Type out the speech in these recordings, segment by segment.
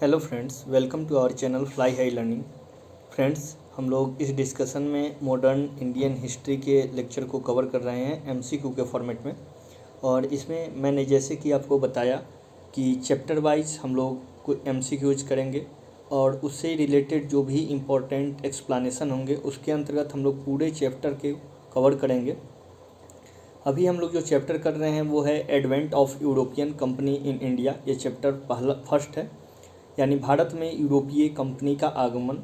Hello friends, welcome to our channel fly high learning. Friends, हम लोग इस discussion में मॉडर्न इंडियन हिस्ट्री के लेक्चर को कवर कर रहे हैं एमसीक्यू के फॉर्मेट में। और इसमें मैंने जैसे कि आपको बताया कि चैप्टर वाइज हम लोग को एमसीक्यूज करेंगे और उससे रिलेटेड जो भी इम्पोर्टेंट एक्सप्लेनेशन होंगे उसके अंतर्गत हम लोग पूरे चैप्टर के कवर करेंगे। अभी हम लोग जो चैप्टर कर रहे हैं वो है advent of European company in India. ये चैप्टर फर्स्ट है, यानी भारत में यूरोपीय कंपनी का आगमन।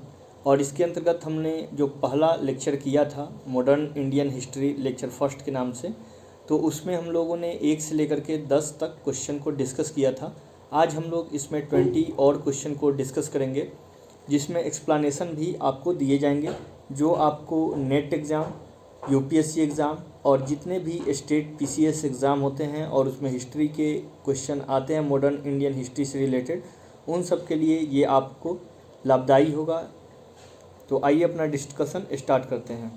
और इसके अंतर्गत हमने जो पहला लेक्चर किया था modern Indian history lecture first के नाम से, तो उसमें हम लोगों ने 1 से लेकर के 10 तक क्वेश्चन को डिस्कस किया था। आज हम लोग इसमें 20 और क्वेश्चन को डिस्कस करेंगे, जिसमें एक्सप्लेनेशन भी आपको दिए जाएंगे, जो आपको नेट एग्ज़ाम, यूपीएससी एग्ज़ाम और जितने भी स्टेट पीसीएस एग्ज़ाम होते हैं और उसमें हिस्ट्री के क्वेश्चन आते हैं मॉडर्न इंडियन हिस्ट्री से रिलेटेड, उन सब के लिए ये आपको लाभदायी होगा। तो आइए अपना डिस्कशन स्टार्ट करते हैं।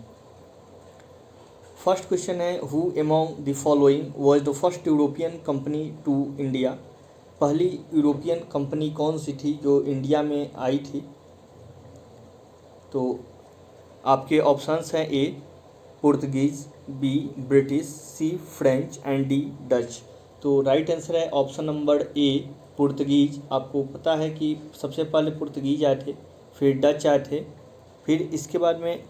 फर्स्ट क्वेश्चन है, who among the following was the first European company to India. पहली यूरोपियन कंपनी कौन सी थी जो इंडिया में आई थी? तो आपके ऑप्शंस हैं A Portuguese, B British, C French and D Dutch. तो राइट आंसर है ऑप्शन नंबर ए पुर्तगीज़। आपको पता है कि सबसे पहले पुर्तगीज आए थे, फिर डच आए थे, फिर इसके बाद में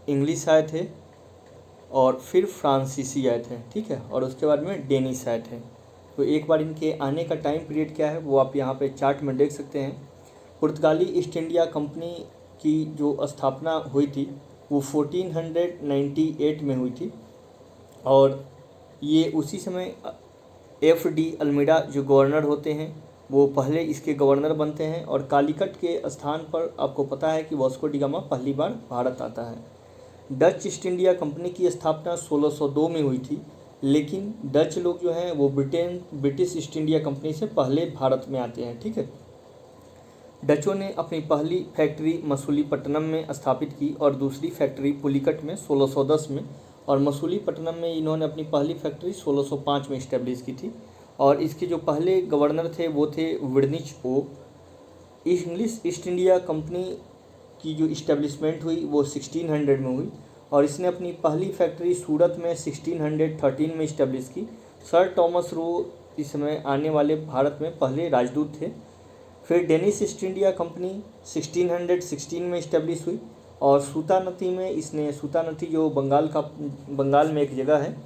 इंग्लिश आए थे और फिर फ्रांसीसी आए थे, ठीक है, और उसके बाद में डेनिश आए थे। तो एक बार इनके आने का टाइम पीरियड क्या है वो आप यहाँ पे चार्ट में देख सकते हैं। पुर्तगाली ईस्ट इंडिया कंपनी की जो स्थापना हुई थी वो 1498 में हुई थी और ये उसी समय एफ.डी. अल्मीडा जो गवर्नर होते हैं वो पहले इसके गवर्नर बनते हैं। और कालीकट के स्थान पर आपको पता है कि वास्को डी गामा पहली बार भारत आता है। डच ईस्ट इंडिया कंपनी की स्थापना 1602 में हुई थी, लेकिन डच लोग जो हैं वो ब्रिटिश ईस्ट इंडिया कंपनी से पहले भारत में आते हैं, ठीक है। डचों ने अपनी पहली फैक्ट्री मसूलीपट्टनम में स्थापित की और दूसरी फैक्ट्री पुलिकट में 1610 में, और मसूलीपट्टनम में इन्होंने अपनी पहली फैक्ट्री 1605 में इस्टेब्लिश की थी। और इसके जो पहले गवर्नर थे वो थे विडनिच ओ। इंग्लिश ईस्ट इंडिया कंपनी की जो इस्टेब्लिशमेंट हुई वो 1600 में हुई और इसने अपनी पहली फैक्ट्री सूरत में 1613 में इस्टेब्लिश की। सर थॉमस रो इस समय आने वाले भारत में पहले राजदूत थे। फिर डेनिश ईस्ट इंडिया कंपनी 1616 में इस्टेब्लिश हुई और सूतानती में इसने, सूतानती जो बंगाल में एक जगह है,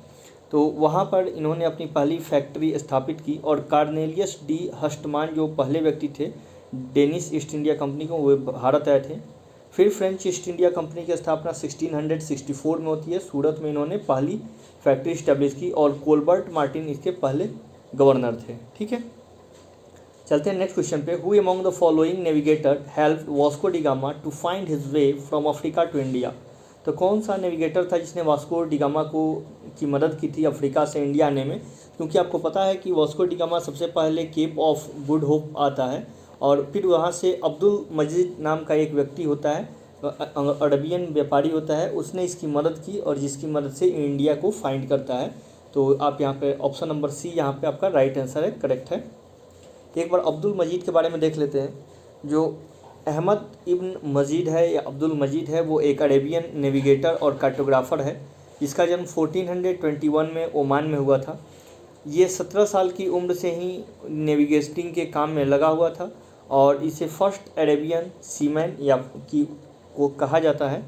तो वहाँ पर इन्होंने अपनी पहली फैक्ट्री स्थापित की। और कार्नेलियस डी हस्टमान जो पहले व्यक्ति थे डेनिश ईस्ट इंडिया कंपनी को, वो भारत आए थे। फिर फ्रेंच ईस्ट इंडिया कंपनी की स्थापना 1664 में होती है। सूरत में इन्होंने पहली फैक्ट्री इस्टेब्लिश की और कोलबर्ट मार्टिन इसके पहले गवर्नर थे, ठीक है। चलते हैं नेक्स्ट क्वेश्चन पे। Who among the following navigator helped Vasco da Gama to find his way from Africa to India. तो कौन सा नेविगेटर था जिसने वास्को डी गामा की मदद की थी अफ्रीका से इंडिया आने में? क्योंकि आपको पता है कि वास्को डी गामा सबसे पहले केप ऑफ गुड होप आता है और फिर वहाँ से अब्दुल मजीद नाम का एक व्यक्ति होता है, अरबियन व्यापारी होता है, उसने इसकी मदद की और जिसकी मदद से इंडिया को फाइंड करता है। तो आप यहाँ पे ऑप्शन नंबर सी यहाँ पे आपका राइट आंसर है, करेक्ट है। एक बार अब्दुल मजीद के बारे में देख लेते हैं। जो अहमद इब्न मजीद है या अब्दुल मजीद है, वो एक अरेबियन नेविगेटर और कार्टोग्राफर है, जिसका जन्म 1421 में ओमान में हुआ था। ये 17 साल की उम्र से ही नेविगेटिंग के काम में लगा हुआ था और इसे फर्स्ट अरेबियन सीमैन या को कहा जाता है।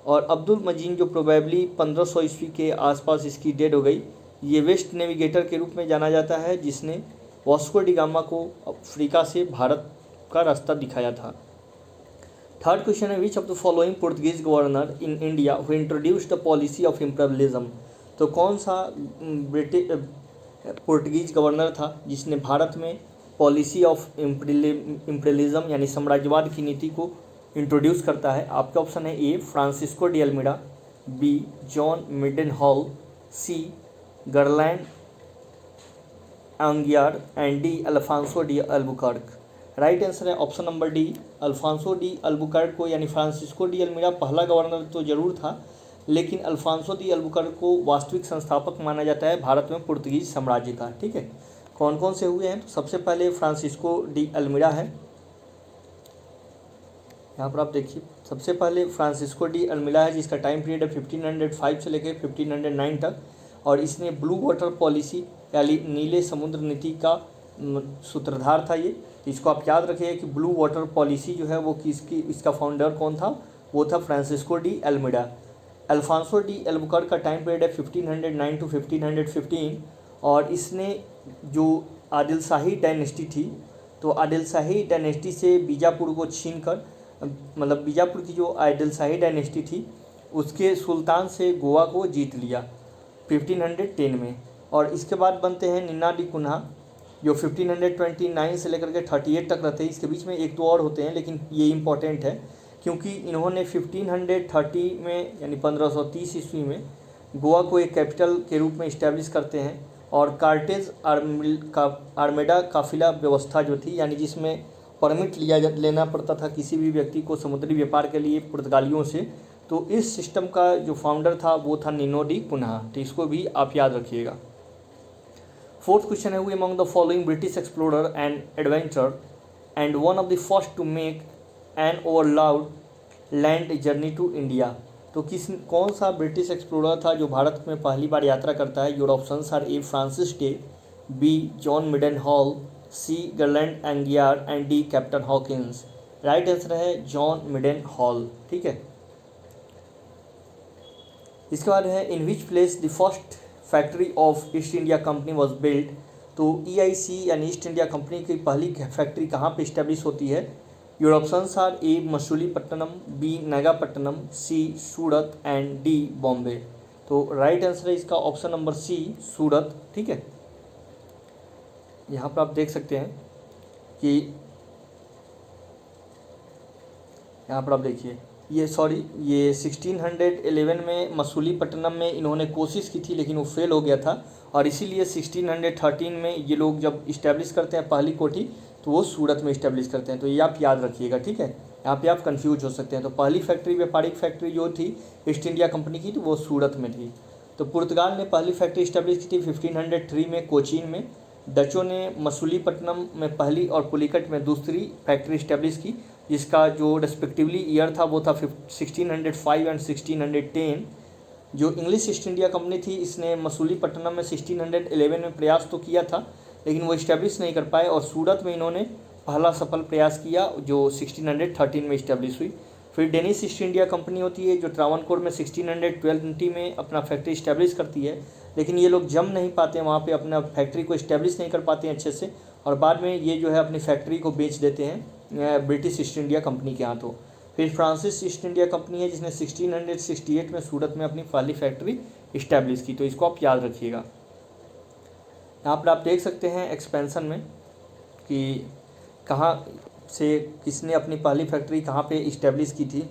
और अब्दुल मजीद जो प्रोबेबली 1500 ईस्वी के आसपास इसकी डेड हो गई, ये वेस्ट नेविगेटर के रूप में जाना जाता है जिसने वास्को डी गामा को अफ्रीका से भारत का रास्ता दिखाया था। थर्ड क्वेश्चन है, which of the following Portuguese governor in India who introduced the policy of imperialism. तो कौन सा पुर्तगीज गवर्नर था जिसने भारत में पॉलिसी ऑफ इम्पेरियलिज्म यानी साम्राज्यवाद की नीति को इंट्रोड्यूस करता है? आपके ऑप्शन है A Francisco de Almeida, B John Mildenhall, C Gerald Aungier and D Afonso de Albuquerque. Right answer है option number D Afonso de Albuquerque को, यानी फ्रांसिस्को डी अल्मीडा पहला गवर्नर तो जरूर था, लेकिन अल्फांसो दी अल्बुकर्क को वास्तविक संस्थापक माना जाता है भारत में पुर्तगीज साम्राज्य का, ठीक है। कौन कौन से हुए हैं? तो सबसे पहले फ्रांसिस्को डी अल्मीड़ा है, यहाँ पर आप देखिए सबसे पहले फ्रांसिस्को डी अल्मीड़ा है, जिसका टाइम पीरियड है 1505 से लेकर 1509 तक, और इसने ब्लू वाटर पॉलिसी यानी नीले समुद्र नीति का सूत्रधार था ये। इसको आप याद रखिए कि ब्लू वाटर पॉलिसी जो है वो किसकी, इसका फाउंडर कौन था? वो था Francisco de Almeida. Afonso de Albuquerque का टाइम पीरियड है 1509 टू 1515, और इसने जो आदिल शाही डायनेस्टी थी, तो आदिल शाही डायनेस्टी से बीजापुर को छीन कर, मतलब बीजापुर की जो आदिल शाही डायनेस्टी थी उसके सुल्तान से गोवा को जीत लिया 1510 में। और इसके बाद बनते हैं निन्ना डी कुन्हा, जो 1529 से लेकर के 38 तक रहते हैं। इसके बीच में एक दो और होते हैं, लेकिन ये इम्पॉर्टेंट है क्योंकि इन्होंने 1530 में यानी 1530 ईस्वी में गोवा को एक कैपिटल के रूप में इस्टेब्लिश करते हैं, और कार्टेज आर्मेडा काफिला व्यवस्था जो थी, यानी जिसमें परमिट लेना पड़ता था किसी भी व्यक्ति को समुद्री व्यापार के लिए पुर्तगालियों से, तो इस सिस्टम का जो फाउंडर था वो था निनो डी कुन्हा। तो इसको भी आप याद रखिएगा। फोर्थ क्वेश्चन है, who among the following British explorer and adventure and one of the first to make an overland land journey to India. तो कौन सा ब्रिटिश एक्सप्लोरर था जो भारत में पहली बार यात्रा करता है? Your options are A Francis Day, B John Mildenhall, C Gerald Aungier and D Captain Hawkins. Right answer है जॉन मिडन हॉल। ठीक है, इसके बाद है in which place the first factory of East India Company was build. तो EIC यानी East India Company की पहली फैक्ट्री कहाँ पे इस्टेब्लिश होती है? Your options are A Masulipatnam, B Nagapattinam, C Surat and D Bombay. तो राइट आंसर है इसका ऑप्शन नंबर सी, सूरत। ठीक है, यहाँ पर आप देख सकते हैं कि यहाँ पर आप देखिए ये 1611 में मसूलीपट्टनम में इन्होंने कोशिश की थी, लेकिन वो फेल हो गया था, और इसीलिए 1613 में ये लोग जब इस्टेब्लिश करते हैं पहली कोठी, तो वो सूरत में इस्टेब्लिश करते हैं। तो ये आप याद रखिएगा। ठीक है, यहाँ पे आप कंफ्यूज हो सकते हैं। तो पहली फैक्ट्री व्यापारिक फैक्ट्री जो थी ईस्ट इंडिया कंपनी की, तो वो सूरत में थी। तो पुर्तगाल ने पहली फैक्ट्री इस्टेब्लिश की थी 1503 में कोचीन में। डचों ने मसूलीपट्टनम में पहली और पुलिकट में दूसरी फैक्ट्री इस्टेब्लिश की, जिसका जो रेस्पेक्टिवली ईयर था वो था 1605 एंड 1610। जो इंग्लिश ईस्ट इंडिया कंपनी थी, इसने मसूलीपट्टनम में 1611 में प्रयास तो किया था, लेकिन वो इस्टेब्लिश नहीं कर पाए, और सूरत में इन्होंने पहला सफल प्रयास किया जो 1613 में इस्टेब्लिश हुई। फिर डेनिश ईस्ट इंडिया कंपनी होती है जो त्रावणकोर में 1620 में अपना फैक्ट्री इस्टेब्लिश करती है, लेकिन ये लोग जम नहीं पाते हैं वहाँ पे, अपना फैक्ट्री को इस्टेब्लिश नहीं कर पाते हैं अच्छे से, और बाद में ये जो है अपनी फैक्ट्री को बेच देते हैं ब्रिटिश ईस्ट इंडिया कंपनी के हाथों। फिर फ्रांसिस ईस्ट इंडिया कंपनी है जिसने 1668 में सूरत में अपनी पहली फैक्ट्री इस्टेब्लिश की। तो इसको आप याद रखिएगा। यहाँ पर आप देख सकते हैं एक्सपेंशन में कि कहाँ से किसने अपनी पहली फैक्ट्री कहाँ पे इस्टेब्लिश की थी।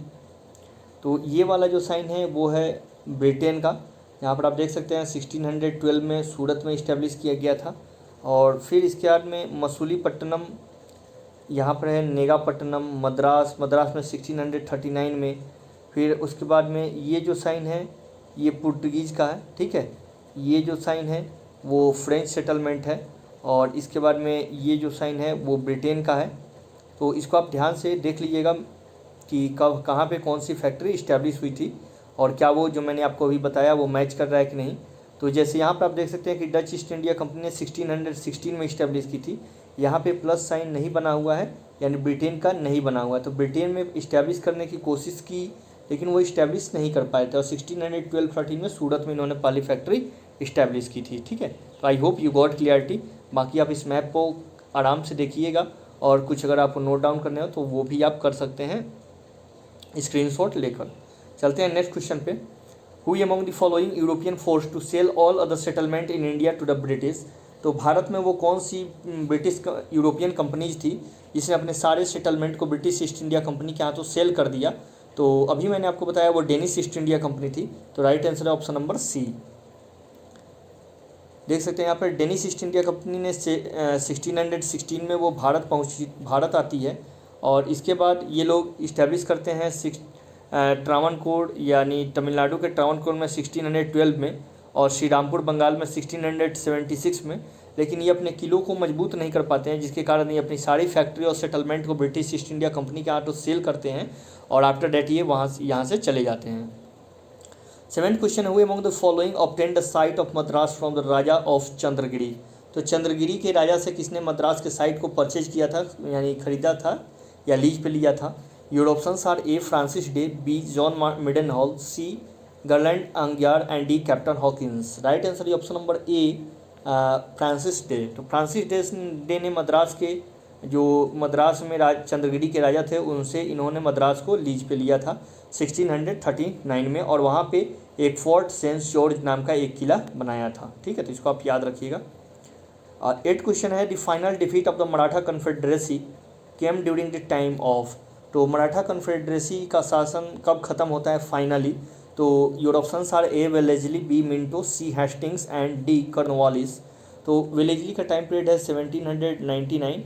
तो ये वाला जो साइन है वो है ब्रिटेन का। यहाँ पर आप देख सकते हैं 1612 में सूरत में इस्टेब्लिश किया गया था, और फिर इसके बाद में मसूलीपट्टनम, यहाँ पर है नेगापट्टनम, मद्रास में 1639 में। फिर उसके बाद में ये जो साइन है ये पुर्तगीज़ का है। ठीक है, ये जो साइन है वो फ्रेंच सेटलमेंट है, और इसके बाद में ये जो साइन है वो ब्रिटेन का है। तो इसको आप ध्यान से देख लीजिएगा कि कब कहाँ पे कौन सी फैक्ट्री इस्टेब्लिश हुई थी, और क्या वो जो मैंने आपको अभी बताया वो मैच कर रहा है कि नहीं। तो जैसे यहाँ पर आप देख सकते हैं कि डच ईस्ट इंडिया कंपनी ने 1616 में इस्टेब्लिश की थी, यहाँ पे प्लस साइन नहीं बना हुआ है, यानी ब्रिटेन का नहीं बना हुआ है। तो ब्रिटेन में इस्टेब्लिश करने की कोशिश की, लेकिन वो इस्टेब्लिश नहीं कर पाए थे, और 1612-13 में सूरत में इन्होंने पहली फैक्ट्री इस्टेब्लिश की थी। ठीक है, तो I hope you got clarity. बाकी आप इस मैप को आराम से देखिएगा, और कुछ अगर आपको नोट डाउन करने हो तो वो भी आप कर सकते हैं स्क्रीनशॉट लेकर। चलते हैं नेक्स्ट क्वेश्चन पे। Who among the following European force to sell all other settlement in India to the British. तो भारत में वो कौन सी ब्रिटिश यूरोपियन कंपनीज थी जिसने अपने सारे सेटलमेंट को ब्रिटिश ईस्ट इंडिया कंपनी के हाथों सेल कर दिया। तो अभी मैंने आपको बताया वो डेनिश ईस्ट इंडिया कंपनी थी। तो राइट आंसर है ऑप्शन नंबर सी। देख सकते हैं यहाँ पर डेनिश ईस्ट इंडिया कंपनी ने 1616 में वो भारत आती है, और इसके बाद ये लोग इस्टेब्लिश करते हैं ट्रावणकोर यानी तमिलनाडु के ट्रावणकोर में 1612 में, और श्रीरामपुर बंगाल में 1676 में। लेकिन ये अपने किलों को मजबूत नहीं कर पाते हैं, जिसके कारण ये अपनी सारी फैक्ट्री और सेटलमेंट को ब्रिटिश ईस्ट इंडिया कंपनी के हाथों सेल करते हैं और आफ्टर डैट ये यहाँ से चले जाते हैं। सेवेंथ क्वेश्चन है, among the following obtain the site of Madras from the Raja of Chandragiri. तो चंद्रगिरी के राजा से किसने मद्रास के साइट को परचेज किया था, यानी खरीदा था या लीज पे लिया था? Your options are A Francis Day, B John Mildenhall, C Gerald Aungier and D Captain Hawkins. Right answer है option number A Francis Day. तो फ्रांसिस डे ने मद्रास के जो मद्रास में चंद्रगिरी के राजा थे उनसे इन्होंने मद्रास को लीज पे लिया था 1639 में, और वहाँ पे एक फोर्ट सेंट जॉर्ज नाम का एक किला बनाया था। ठीक है, तो इसको आप याद रखिएगा। 8th क्वेश्चन है, the final defeat of the Maratha confederacy came during the time of. तो मराठा कन्फेडरेसी का शासन कब खत्म होता है फाइनली? तो your options are A Wellesley, B Minto, C Hastings and D Cornwallis. तो वेलेजली का टाइम पीरियड है 1799,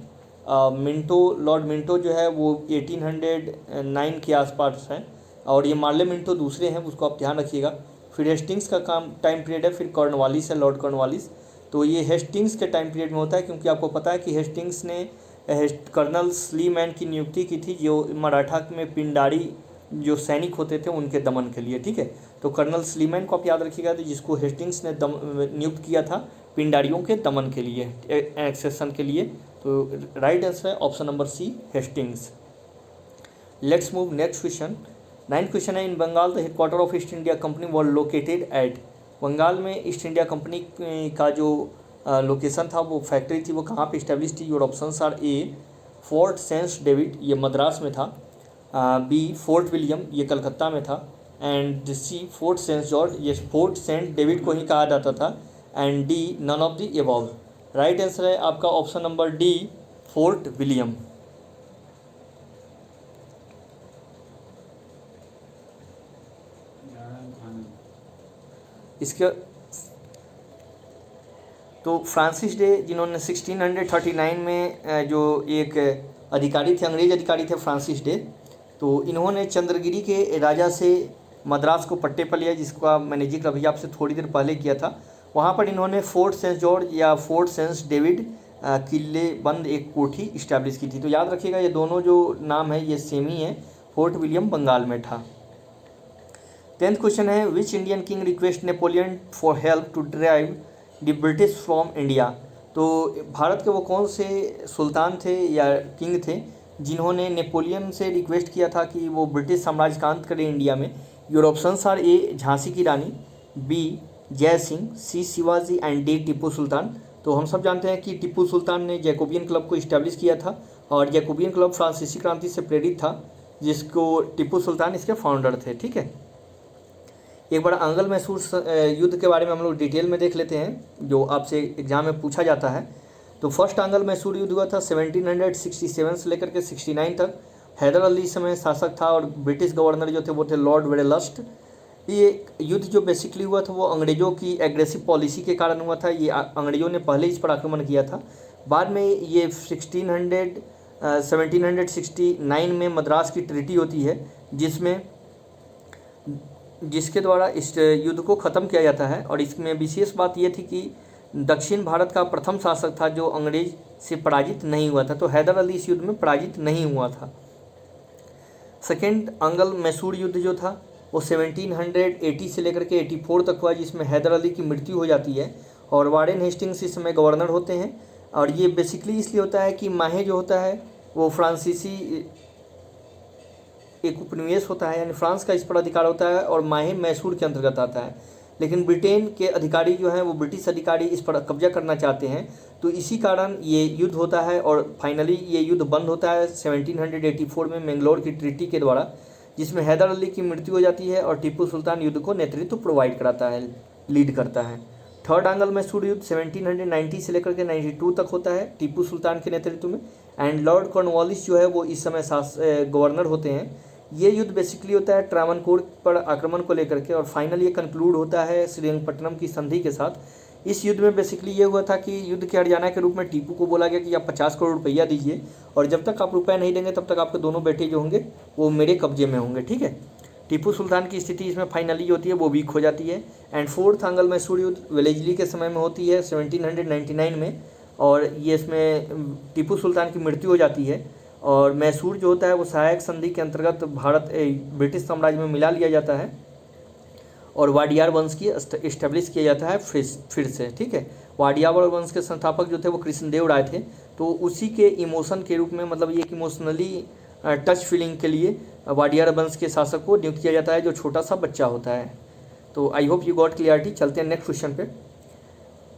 मिंटो लॉर्ड मिंटो जो है वो 1809 के आसपास है, और ये मार्ले मिंटो दूसरे हैं, उसको आप ध्यान रखिएगा। फिर हेस्टिंग्स का टाइम पीरियड है, फिर कॉर्नवालिस है, लॉर्ड कॉर्नवालिस। तो ये हेस्टिंग्स के टाइम पीरियड में होता है, क्योंकि आपको पता है कि हेस्टिंग्स ने कर्नल स्लीमैन की नियुक्ति की थी, जो मराठा में पिंडारी जो सैनिक होते थे उनके दमन के लिए। ठीक है, तो कर्नल स्लीमैन को आप याद रखिएगा, तो जिसको हेस्टिंग्स ने नियुक्त किया था पिंडारियों के दमन के लिए, एक्सेशन के लिए। तो राइट आंसर है option number C Hastings. Let's move next question. 9th question है, in Bengal the headquarter of East India Company was located at. Bengal में ईस्ट इंडिया कंपनी का जो लोकेशन था, वो फैक्ट्री थी, वो कहाँ पे इस्टेब्लिश थी? Your options are A Fort Saint David, ये मद्रास में था, बी फोर्ट विलियम, ये कलकत्ता में था, and C Fort Saint George, ये फोर्ट सेंट डेविड को ही कहा जाता था, and D none of the above. Right answer है आपका option number D Fort William. इसके तो फ्रांसिस डे जिन्होंने 1639 में जो एक अधिकारी थे, अंग्रेज अधिकारी थे फ्रांसिस डे, तो इन्होंने चंद्रगिरी के राजा से मद्रास को पट्टे पर लिया, जिसका मैंने जिक्र अभी आपसे थोड़ी देर पहले किया था। वहाँ पर इन्होंने फोर्ट सेंट जॉर्ज या फोर्ट सेंट डेविड किले बंद एक कोठी इस्टेब्लिश की थी। तो याद रखिएगा ये दोनों जो नाम है ये सेम ही है, फोर्ट विलियम बंगाल में था। 10th क्वेश्चन है, which Indian king request Napoleon for help to drive the British from India. तो भारत के वो कौन से सुल्तान थे या किंग थे जिन्होंने नेपोलियन से रिक्वेस्ट किया था कि वो ब्रिटिश साम्राज्य का अंत करें इंडिया में? योर ऑप्शंस आर ए झांसी की रानी, बी जय सिंह, सी शिवाजी एंड डी टीपू सुल्तान। तो हम सब जानते हैं कि टीपू सुल्तान ने जैकोबियन क्लब को इस्टेब्लिश किया था, और जैकोबियन क्लब फ्रांसीसी क्रांति से प्रेरित था, जिसको टीपू सुल्तान इसके फाउंडर थे। ठीक है, एक बार आंग्ल मैसूर युद्ध के बारे में हम लोग डिटेल में देख लेते हैं, जो आपसे एग्जाम में पूछा जाता है। तो फर्स्ट आंग्ल मैसूर युद्ध हुआ था 1767 से लेकर के 69 तक। हैदर अली इस समय शासक था, और ब्रिटिश गवर्नर जो थे वो थे लॉर्ड वेरेलस्ट। ये युद्ध जो बेसिकली हुआ था वो अंग्रेज़ों की एग्रेसिव पॉलिसी के कारण हुआ था। ये अंग्रेज़ों ने पहले इस पर आक्रमण किया था। बाद में ये 1769 में मद्रास की ट्रीटी होती है, जिसके द्वारा इस युद्ध को ख़त्म किया जाता है। और इसमें विशेष बात यह थी कि दक्षिण भारत का प्रथम शासक था जो अंग्रेज से पराजित नहीं हुआ था, तो हैदर अली इस युद्ध में पराजित नहीं हुआ था। सेकेंड आंग्ल मैसूर युद्ध जो था वो 1780 से लेकर के 84 तक हुआ, जिसमें हैदर अली की मृत्यु हो जाती है, और वारेन हेस्टिंग्स इस समय गवर्नर होते हैं। और ये बेसिकली इसलिए होता है कि माहे जो होता है वो फ्रांसीसी एक उपनिवेश होता है, यानी फ्रांस का इस पर अधिकार होता है, और माहे मैसूर के अंतर्गत आता है। लेकिन ब्रिटेन के अधिकारी जो हैं वो ब्रिटिश अधिकारी इस पर कब्जा करना चाहते हैं, तो इसी कारण ये युद्ध होता है, और फाइनली ये युद्ध बंद होता है 1784 में मैंगलोर की ट्रीटी के द्वारा, जिसमें हैदर अली की मृत्यु हो जाती है, और टीपू सुल्तान युद्ध को नेतृत्व प्रोवाइड कराता है, लीड करता है। थर्ड आंग्ल मैसूर युद्ध 1790 से लेकर के 92 तक होता है टीपू सुल्तान के नेतृत्व में, एंड लॉर्ड कॉर्नवालिस जो है वो इस समय गवर्नर होते हैं। ये युद्ध बेसिकली होता है ट्रावनकोर पर आक्रमण को लेकर के, और फाइनल ये कंक्लूड होता है श्रीरंगपट्टनम की संधि के साथ। इस युद्ध में बेसिकली ये हुआ था कि युद्ध के हर्जाना के रूप में टीपू को बोला गया कि आप 50 करोड़ रुपया दीजिए, और जब तक आप रुपया नहीं देंगे तब तक आपके दोनों बेटे जो होंगे वो मेरे कब्जे में होंगे। ठीक है, टीपू सुल्तान की स्थिति इसमें फाइनली होती है, वो वीक हो जाती है। एंड फोर्थ अंगल मैसूर युद्ध वेलेस्ली के समय में होती है 1799 में, और ये इसमें टीपू सुल्तान की मृत्यु हो जाती है। और मैसूर जो होता है वो सहायक संधि के अंतर्गत ब्रिटिश साम्राज्य में मिला लिया जाता है, और वाडियार वंश की इस्टेब्लिश किया जाता है फिर से, ठीक है। वाडियार वंश के संस्थापक जो थे वो कृष्णदेव राय थे, तो उसी के इमोशन के रूप में, मतलब ये इमोशनली टच फीलिंग के लिए वाडियार वंश के शासक को नियुक्त किया जाता है, जो छोटा सा बच्चा होता है। तो I hope you got clarity. चलते हैं नेक्स्ट क्वेश्चन पे।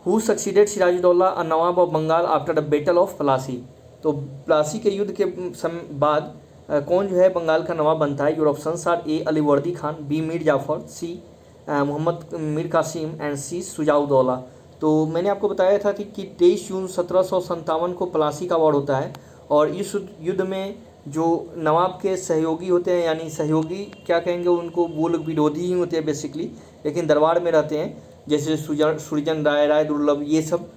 Who succeeded Sirajuddaulah nawab of Bengal after the battle of Plassey. तो प्लासी के युद्ध के बाद कौन जो है बंगाल का नवाब बनता है? Your options are A Alivardi Khan, B Mir Jafar, C Mohammad Mir Qasim and C Shujauddaula. तो मैंने आपको बताया था कि 23 जून 1757 को प्लासी का वार होता है, और इस युद्ध में जो नवाब के सहयोगी होते हैं, यानी सहयोगी क्या कहेंगे उनको, वो लोग विरोधी ही होते हैं बेसिकली, लेकिन दरबार में रहते हैं, जैसे सुरजन राय, राय दुर्लभ, ये सब,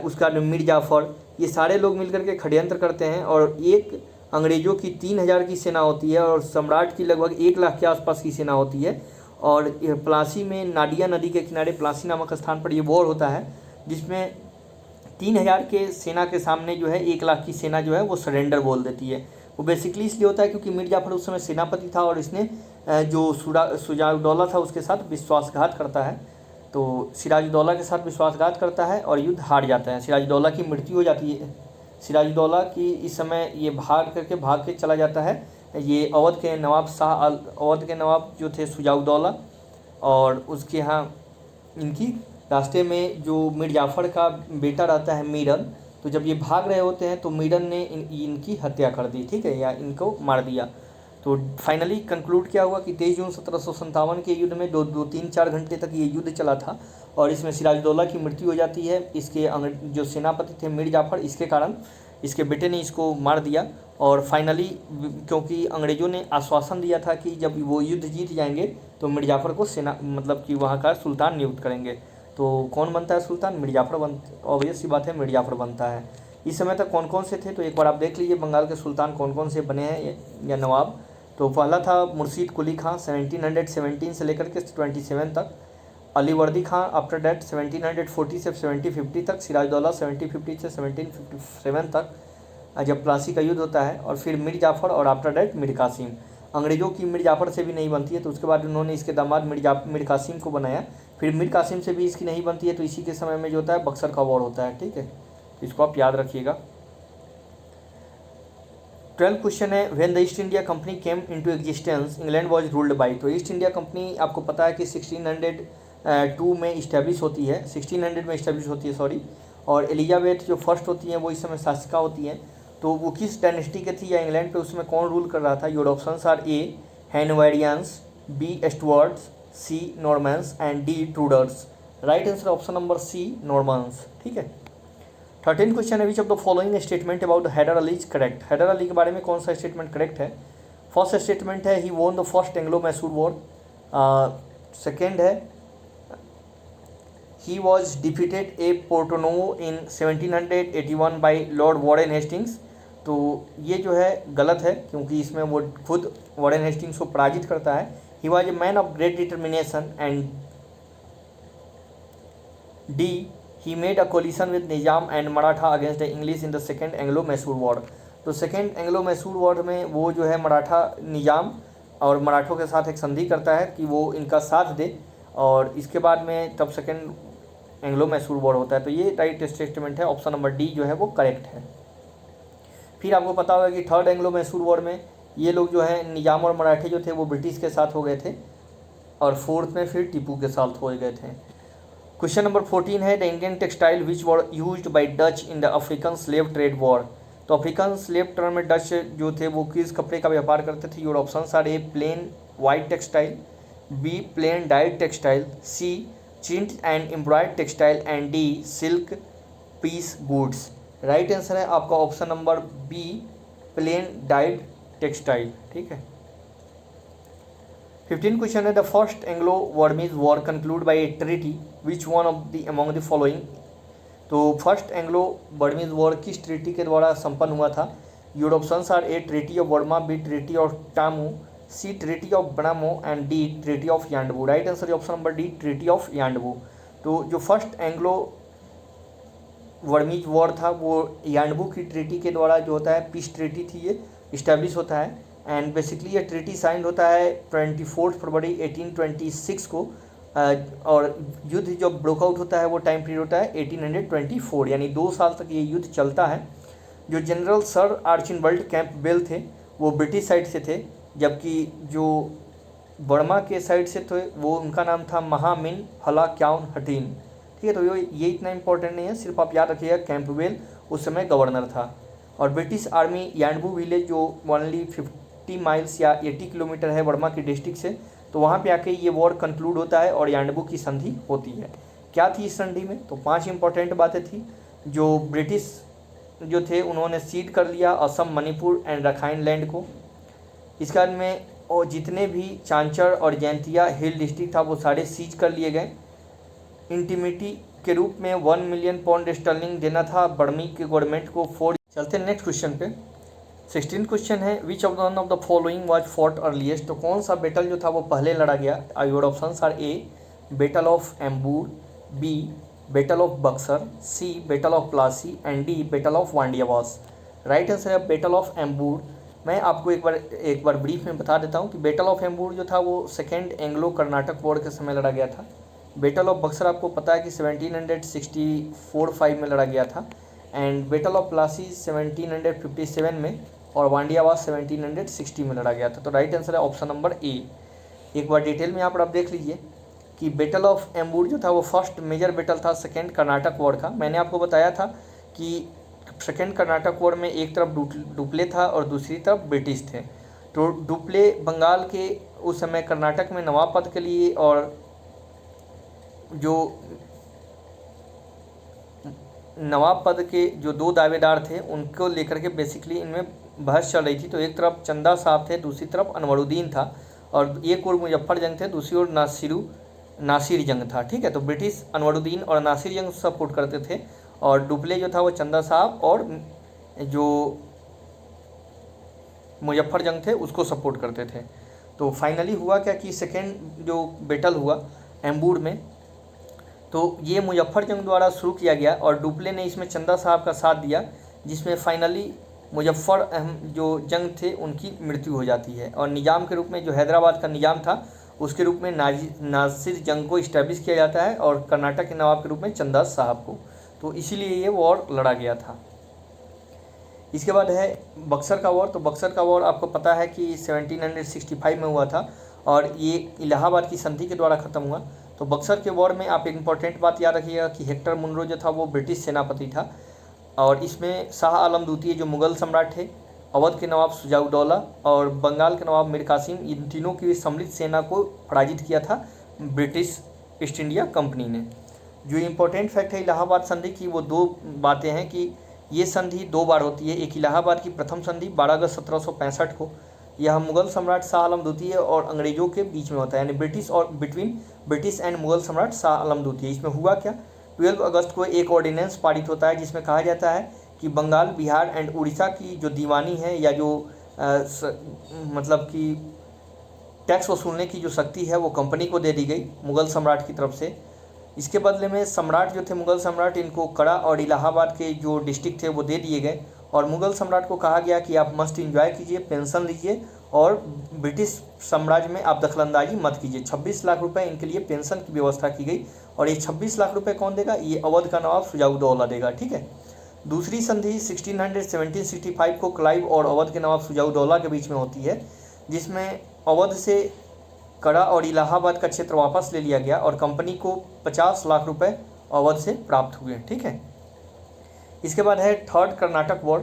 उसका मीर जाफ़र, ये सारे लोग मिलकर के षड्यंत्र करते हैं। और एक अंग्रेज़ों की 3000 की सेना होती है, और सम्राट की लगभग 1 लाख के आसपास की सेना होती है। और प्लासी में नाडिया नदी के किनारे प्लासी नामक स्थान पर ये वॉर होता है, जिसमें 3000 के सेना के सामने जो है 1 लाख की सेना जो है वो सरेंडर बोल देती है। वो बेसिकली इसलिए होता है क्योंकि मीर जाफर उस समय सेनापति था, और इसने जो सुजाउद्दौला था उसके साथ विश्वासघात करता है। तो सिराजुद्दौला के साथ विश्वासघात करता है और युद्ध हार जाता है। सिराजुद्दौला की मृत्यु हो जाती है। सिराजुद्दौला की इस समय ये भाग के चला जाता है। ये अवध के नवाब जो थे सुजाउद्दौला, और उसके यहाँ इनकी रास्ते में जो मीर जाफ़र का बेटा रहता है मीरन, तो जब ये भाग रहे होते हैं तो मीरन ने इनकी हत्या कर दी, ठीक है, या इनको मार दिया। तो फाइनली कंक्लूड क्या हुआ कि 23 जून 1757 के युद्ध में 2-3-4 घंटे तक ये युद्ध चला था, और इसमें सिराजुद्दौला की मृत्यु हो जाती है। इसके जो सेनापति थे मीर जाफ़र, इसके कारण इसके बेटे ने इसको मार दिया। और फाइनली क्योंकि अंग्रेज़ों ने आश्वासन दिया था कि जब वो युद्ध जीत जाएंगे तो मीर जाफ़र को सेना, मतलब कि वहाँ का सुल्तान नियुक्त करेंगे। तो कौन बनता है सुल्तान? मीर जाफ़र ऑब्वियस सी बात है, मीर जाफ़र बनता है। इस समय तक कौन कौन से थे, तो एक बार आप देख लीजिए बंगाल के सुल्तान कौन कौन से बने हैं या नवाब। तो पहला था मुर्शीद कुली खां 1717 से लेकर के 27 तक। अलीवर्दी खां आफ्टर डैट 1740 से 1750 तक। सिराजुद्दौला 1750 से 1757 तक जब प्लासी का युद्ध होता है। और फिर मीर जाफ़र, और आफ्टर डैट मीर कासिम। अंग्रेज़ों की मीर जाफ़र से भी नहीं बनती है, तो उसके बाद उन्होंने इसके दामाद मीर कासिम को बनाया। फिर मीर कासिम से भी इसकी नहीं बनती है, तो इसी के समय में जो होता है बक्सर का वॉर होता है, ठीक है। तो इसको आप याद रखिएगा। 12 क्वेश्चन है, when the east India company came into existence England was ruled by. तो ईस्ट इंडिया कंपनी आपको पता है कि 1602 में इस्टेब्लिश होती है, 1600 में इस्टेब्लिश होती है, सॉरी। और एलिजाबेथ जो फर्स्ट होती हैं वो इस समय शासिका होती हैं। तो वो किस डायनेस्टी के थी या इंग्लैंड पे उसमें कौन रूल कर रहा था? Your options are A Hanoverians, B Stuarts, C Normans and D Tudors. Right answer option number C Normans, ठीक है। 13 क्वेश्चन है, which of the following statement about Haidar Ali is correct. Haidar Ali के बारे में कौन सा स्टेटमेंट करेक्ट है? फर्स्ट स्टेटमेंट है he won the first Anglo Mysore war. Second है he was defeated a Porto Novo in 1781 by Lord Warren Hastings. तो ये जो है गलत है, क्योंकि इसमें वो खुद वॉरेन हेस्टिंग्स को पराजित करता है। He was a man of great determination. And D he made a collision with Nizam and Maratha against the English in the second Anglo Mysore war. तो सेकेंड एंग्लो मैसूर वॉर में वो जो है मराठा निजाम और मराठों के साथ एक संधि करता है कि वो इनका साथ दे, और इसके बाद में तब सेकेंड एंग्लो मैसूर वॉर होता है। तो ये राइट स्टेटमेंट है, ऑप्शन नंबर डी जो है वो करेक्ट है। फिर आपको पता होगा कि थर्ड एंग्लो मैसूर वॉर में ये लोग जो है निजाम और मराठे जो थे वो ब्रिटिश के साथ हो गए थे, और फोर्थ में फिर टीपू के साथ हो गए थे। क्वेश्चन नंबर 14 है, the Indian textile which were used by Dutch in the African slave trade war. तो अफ्रीकन स्लेव ट्रेड में डच जो थे वो किस कपड़े का व्यापार करते थे? Your options are A plain white textile, B plain dyed textile, C chintz and embroidered textile and D silk piece goods. Right answer है आपका option number B plain dyed textile, ठीक है। 15 क्वेश्चन है, the first Anglo Burmese war conclude by a treaty which one of the among the following. तो first Anglo Burmese war किस treaty के द्वारा संपन्न हुआ था? Your options are A treaty of Burma, B treaty of Tamu, C treaty of Banamo and D treaty of Yandabo. Right answer option number D treaty of Yandabo. तो जो first Anglo वर्मीज war था वो यांडबू की treaty के द्वारा जो होता है पीस ट्रीटी थी, ये इस्टेब्लिश होता है। एंड बेसिकली ये ट्रीटी साइन होता है 24 फरवरी 1826 को, और युद्ध जो ब्रोकआउट होता है वो टाइम पीरियड होता है 1824, यानी 2 साल तक ये युद्ध चलता है। जो जनरल सर आर्चिनबल्ड कैंपबेल थे वो ब्रिटिश साइड से थे, जबकि जो बर्मा के साइड से थे वो उनका नाम था महामिन हलाक्याउन हटीन। ठीक है, तो ये इतना इंपॉर्टेंट नहीं है, सिर्फ आप याद रखिएगा कैंपबेल उस समय गवर्नर था। और ब्रिटिश आर्मी यांडबू विलेज जो ओनली 50 माइल्स या 80 किलोमीटर है बर्मा की डिस्ट्रिक्ट से, तो वहाँ पे आके ये वॉर कंक्लूड होता है और यांडबू की संधि होती है। क्या थी इस संधि में? तो 5 इंपॉर्टेंट बातें थी। जो ब्रिटिश जो थे उन्होंने सीड कर लिया Assam, Manipur and Rakhine land को। इसके बाद में और जितने भी चांचर और जैंतिया हिल डिस्ट्रिक्ट था वो सारे सीज कर लिए गए। इंटीमिटी के रूप में 1 मिलियन पाउंड स्टर्लिंग देना था बर्मी के गवर्नमेंट को। चलते हैं नेक्स्ट क्वेश्चन पे। 16 क्वेश्चन है, which of one of the following was fought earliest. तो कौन सा बैटल जो था वो पहले लड़ा गया? Your options are A battle of Ambur, B battle of Buxar, C battle of Plassey and D battle of Wandiwash. Right answer है बैटल ऑफ एम्बूर। मैं आपको एक बार ब्रीफ में बता देता हूँ कि बैटल ऑफ एम्बूर जो था वो सेकेंड एंग्लो कर्नाटक वॉर के समय लड़ा गया था। बैटल ऑफ बक्सर आपको पता है कि 1764-5 में लड़ा गया था, एंड बैटल ऑफ प्लासी 1757 में, और वांडियावास 1760 में लड़ा गया था। तो राइट आंसर है ऑप्शन नंबर ए। एक बार डिटेल में यहाँ पर आप देख लीजिए कि बैटल ऑफ एम्बूर जो था वो फर्स्ट मेजर बैटल था सेकेंड कर्नाटक वॉर का। मैंने आपको बताया था कि सेकेंड कर्नाटक वॉर में एक तरफ डुप्ले था और दूसरी तरफ ब्रिटिश थे। तो डुप्ले बंगाल के उस समय कर्नाटक में नवाब पद के लिए, और जो नवाब पद के जो 2 दावेदार थे उनको लेकर के बेसिकली इनमें बहस चल रही थी। तो एक तरफ चंदा साहब थे, दूसरी तरफ अनवरुद्दीन था, और एक और मुजफ्फर जंग थे, दूसरी ओर नासिर जंग था। ठीक है, तो ब्रिटिश अनवरुद्दीन और नासिर जंग सपोर्ट करते थे, और डुप्ले जो था वो चंदा साहब और जो मुजफ्फर जंग थे उसको सपोर्ट करते थे। तो फाइनली हुआ क्या कि सेकेंड जो बैटल हुआ एम्बूर में, तो ये मुजफ्फर जंग द्वारा शुरू किया गया और डुप्ले ने इसमें चंदा साहब का साथ दिया, जिसमें फाइनली मुजफ्फर जो जंग थे उनकी मृत्यु हो जाती है, और निज़ाम के रूप में जो हैदराबाद का निज़ाम था उसके रूप में नासिर जंग को इस्टेब्लिश किया जाता है, और कर्नाटक के नवाब के रूप में चंदा साहब को। तो इसीलिए ये वॉर लड़ा गया था। इसके बाद है बक्सर का वॉर। तो बक्सर का वॉर आपको पता है कि 1765 में हुआ था, और ये इलाहाबाद की संधि के द्वारा ख़त्म हुआ। तो बक्सर के वॉर में आप एक इम्पॉर्टेंट बात याद रखिएगा कि हेक्टर मुनरो जो था वो ब्रिटिश सेनापति था, और इसमें शाह आलम द्वितीय जो मुग़ल सम्राट थे, अवध के नवाब शुजा-उद-दौला और बंगाल के नवाब मीर कासिम, इन तीनों की सम्मिलित सेना को पराजित किया था ब्रिटिश ईस्ट इंडिया कंपनी ने। जो इम्पोर्टेंट फैक्ट है इलाहाबाद संधि की, वो 2 बातें हैं कि ये संधि 2 बार होती है। एक इलाहाबाद की प्रथम संधि 12 अगस्त 1765 को, यह मुग़ल सम्राट शाह आलम द्वितीय और अंग्रेज़ों के बीच में होता है, यानी बिटवीन ब्रिटिश एंड मुग़ल सम्राट शाह आलम द्वितीय। इसमें हुआ क्या, 12 अगस्त को एक ऑर्डिनेंस पारित होता है जिसमें कहा जाता है कि बंगाल, बिहार एंड उड़ीसा की जो दीवानी है, या जो मतलब कि टैक्स वसूलने की जो शक्ति है वो कंपनी को दे दी गई मुग़ल सम्राट की तरफ से। इसके बदले में सम्राट जो थे मुग़ल सम्राट, इनको कड़ा और इलाहाबाद के जो डिस्ट्रिक्ट थे वो दे दिए गए, और मुग़ल सम्राट को कहा गया कि आप मस्ट इंजॉय कीजिए, पेंशन लीजिए, और ब्रिटिश साम्राज्य में आप दखलंदाजी मत कीजिए। 26 लाख रुपए इनके लिए पेंशन की व्यवस्था की गई, और ये 26 लाख रुपए कौन देगा? ये अवध का नवाब शुजा-उद-दौला देगा। ठीक है, दूसरी संधि 1765 को क्लाइव और अवध के नवाब शुजा-उद-दौला के बीच में होती है, जिसमें अवध से कड़ा और इलाहाबाद का क्षेत्र वापस ले लिया गया, और कंपनी को 50 लाख रुपए अवध से प्राप्त हुए। ठीक है, इसके बाद है थर्ड कर्नाटक वॉर।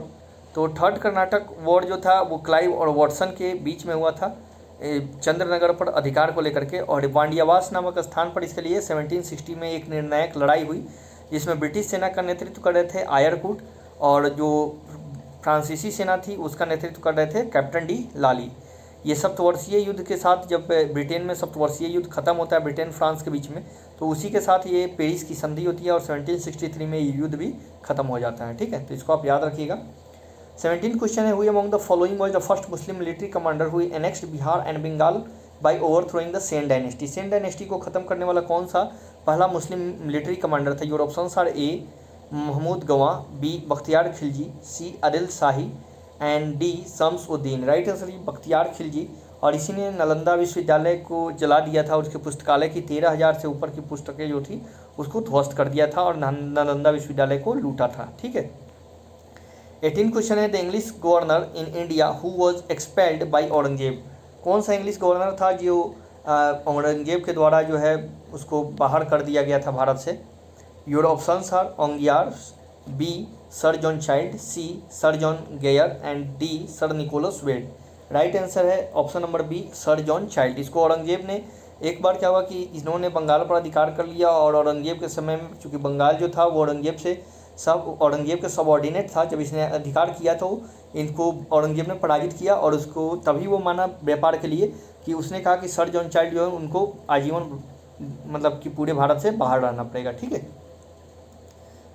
तो थर्ड कर्नाटक वॉर जो था वो क्लाइव और वॉटसन के बीच में हुआ था चंद्रनगर पर अधिकार को लेकर के, और वांडियावास नामक स्थान पर इसके लिए 1760 में एक निर्णायक लड़ाई हुई, जिसमें ब्रिटिश सेना का नेतृत्व कर रहे थे आयरकूट, और जो फ्रांसीसी सेना थी उसका नेतृत्व कर रहे थे कैप्टन डी लाली। ये सप्तवर्षीय युद्ध के साथ, जब ब्रिटेन में सप्तवर्षीय युद्ध खत्म होता है ब्रिटेन फ्रांस के बीच में, तो उसी के साथ ये पेरिस की संधि होती है, और 1763 में ये युद्ध भी खत्म हो जाता है। ठीक है, तो इसको आप याद रखिएगा। 17 क्वेश्चन है, who among the following was the first Muslim military commander who annexed Bihar and Bengal by overthrowing the Sen dynasty. Sen dynasty को खत्म करने वाला कौन सा पहला मुस्लिम मिलिट्री कमांडर था? Your options are A Mahmud Gawan, B Bakhtiyar Khilji, C Adil Shahi and D Shams uddin. Right answer ये बख्तियार खिलजी, और इसी ने नालंदा विश्वविद्यालय को जला दिया था। उसके पुस्तकालय की 13,000 से ऊपर की पुस्तकें जो थी उसको ध्वस्त कर दिया था और नालंदा विश्वविद्यालय को लूटा था। ठीक है। 18 क्वेश्चन है, the English governor in India who was expelled by Aurangzeb. कौन सा इंग्लिश गवर्नर था जो औरंगजेब के द्वारा जो है उसको बाहर कर दिया गया था भारत से? Your options are Aungier, B sir John Child, C sir John Gayer and D sir Nicholas Waite. Right answer है option number B sir John Child. इसको औरंगजेब ने एक बार क्या हुआ कि इन्होंने बंगाल पर अधिकार कर लिया, और औरंगजेब के समय में चूँकि बंगाल जो था वो औरंगजेब के सबऑर्डिनेट था। जब इसने अधिकार किया तो इनको औरंगजेब ने पराजित किया, और उसको तभी वो माना व्यापार के लिए कि उसने कहा कि सर जॉन चाइल्ड जो है उनको आजीवन मतलब कि पूरे भारत से बाहर रहना पड़ेगा। ठीक है,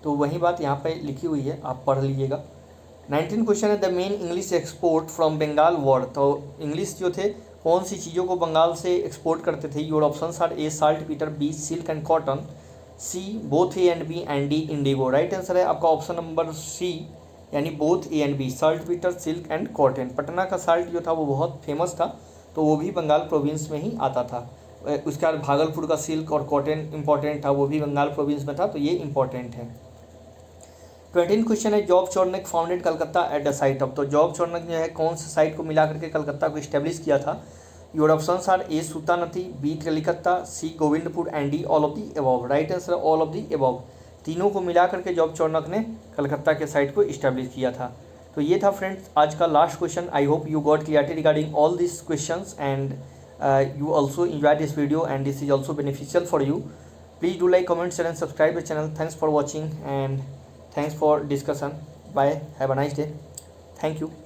तो वही बात यहाँ पे लिखी हुई है, आप पढ़ लीजिएगा। 19 क्वेश्चन है, the main English export from Bengal were. तो इंग्लिश जो थे कौन सी चीज़ों को बंगाल से एक्सपोर्ट करते थे? Your options are A saltpetre, B silk and cotton, C both A and B and D indigo. Right answer है आपका ऑप्शन नंबर सी, यानी both A and B, saltpetre, silk and cotton. Patna का salt जो था वो बहुत famous था, तो वो भी बंगाल प्रोविंस में ही आता था। उसके बाद भागलपुर का सिल्क और कॉटन इंपॉर्टेंट था, वो भी बंगाल प्रोविंस में था, तो ये इंपॉर्टेंट है। 20 क्वेश्चन है, Job Charnock founded Calcutta at the site of. तो जॉब चोरनक जो है कौन से साइट को मिला करके कलकत्ता को इस्टेब्लिश किया था? Your options are A Sutanuti, B Kalikata, C Govindpur and D all of the above. Right answer all of the above. तीनों को मिला करके जॉब चोरनक ने कलकत्ता के साइट को इस्टेब्लिश किया था। तो ये था फ्रेंड्स आज का last question. I hope you got clarity regarding all this questions and you also enjoy this video and this is also beneficial for you. Please do like, comment, share and subscribe the channel. Thanks for watching and thanks for discussion. Bye, have a nice day. Thank you.